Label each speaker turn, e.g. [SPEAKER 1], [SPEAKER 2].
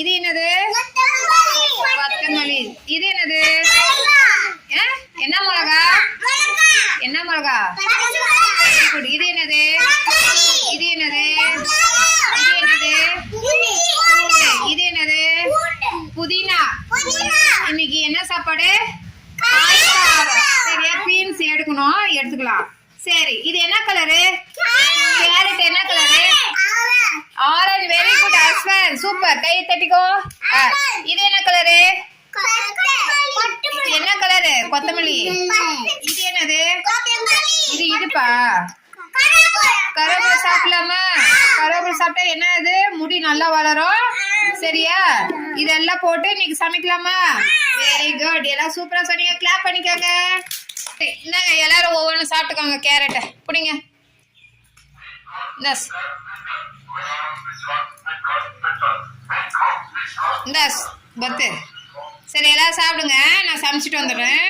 [SPEAKER 1] இது என்னது? கொத்தமல்லி. இது என்னது? என்ன மிளகா? என்ன மிளகா? இது என்னது? இது என்னது? இது என்னது? இது என்னது? புதினா. இன்னைக்கு என்ன சாப்பாடு? சரியா? பீன்ஸ் எடுக்கணும், எடுத்துக்கலாம். சரி, இது என்ன கலரு? கேரட் என்ன colour? Orange. Very good Ashwin, super. கை தட்டிக்கோ. இது என்ன கலரு? என்ன கலரு? கொத்தமல்லி. இது என்னது? இது இடுப்பா? கருவேப்பிலை சாப்பிடலாமா? கருவேப்பிலை சாப்பிட்டா என்ன அது? முடி நல்லா வளரும். சரியா? இதெல்லாம் போட்டு இன்னைக்கு சமைக்கலாமா? வெரி குட், எல்லாம் சூப்பரா சொன்னீங்க. கிளாப் பண்ணிக்கோங்க. இந்தாங்க, எல்லாரும் ஒவ்வொன்றும் சாப்பிட்டுக்கோங்க. கேரட்டை பிடிங்க. இந்த பத்து. சரி, எல்லாரும் சாப்பிடுங்க. நான் சமைச்சிட்டு வந்துடுறேன்.